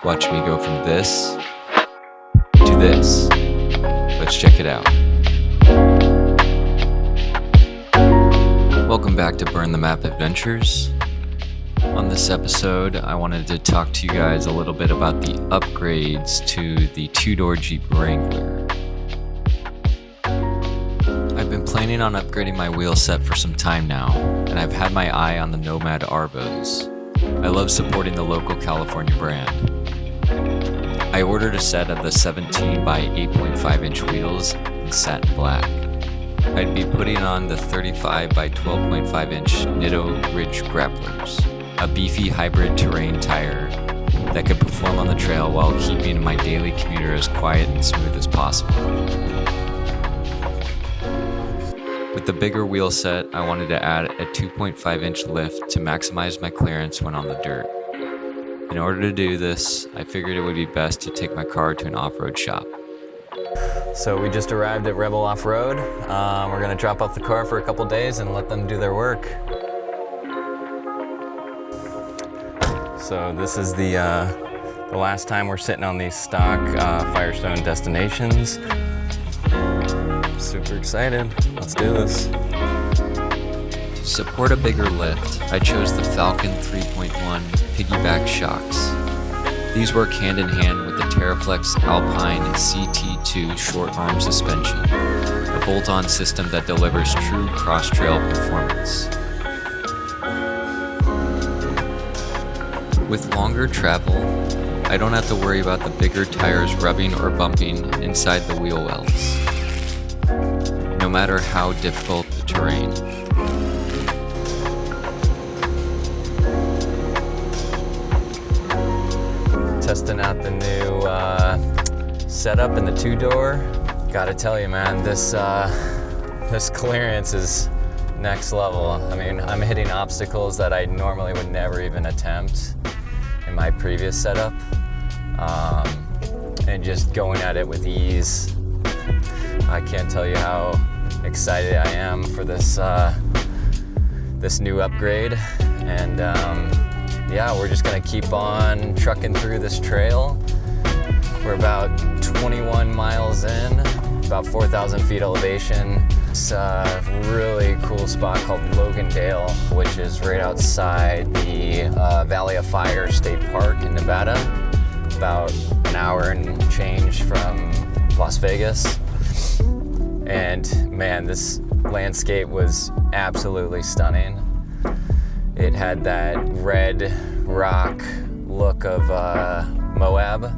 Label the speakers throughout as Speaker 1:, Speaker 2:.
Speaker 1: Watch me go from this to this. Let's check it out. Welcome back to Burn the Map Adventures. On this episode, I wanted to talk to you guys a little bit about the upgrades to the two-door Jeep Wrangler. I've been planning on upgrading my wheel set for some time now, and I've had my eye on the Nomad Arvos. I love supporting the local California brand. I ordered a set of the 17 by 8.5 inch wheels in satin black. I'd be putting on the 35 by 12.5 inch Nitto Ridge Grapplers, a beefy hybrid terrain tire that could perform on the trail while keeping my daily commuter as quiet and smooth as possible. With the bigger wheel set, I wanted to add a 2.5 inch lift to maximize my clearance when on the dirt. In order to do this, I figured it would be best to take my car to an off-road shop. So we just arrived at Rebel Off-Road. We're gonna drop off the car for a couple days and let them do their work. So this is the last time we're sitting on these stock Firestone Destinations. Super excited. Let's do this. To support a bigger lift, I chose the Falcon 3.1 Piggyback shocks. These work hand in hand with the Teraflex Alpine CT2 short arm suspension, a bolt-on system that delivers true cross-trail performance. With longer travel, I don't have to worry about the bigger tires rubbing or bumping inside the wheel wells, no matter how difficult the terrain. Testing out the new setup in the two-door. Gotta tell you, man, this clearance is next level. I mean, I'm hitting obstacles that I normally would never even attempt in my previous setup, and just going at it with ease. I can't tell you how excited I am for this new upgrade, and yeah, we're just gonna keep on trucking through this trail. We're about 21 miles in, about 4,000 feet elevation. It's a really cool spot called Logandale, which is right outside the Valley of Fire State Park in Nevada, about an hour and change from Las Vegas. And man, this landscape was absolutely stunning. It had that red rock look of Moab,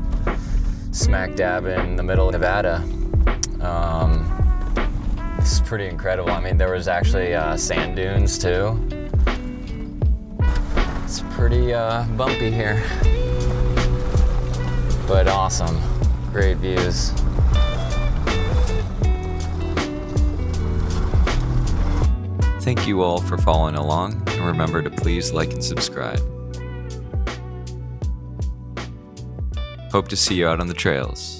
Speaker 1: smack dab in the middle of Nevada. It's pretty incredible. I mean, there was actually sand dunes too. It's pretty bumpy here, but awesome. Great views. Thank you all for following along, and remember to please like and subscribe. Hope to see you out on the trails.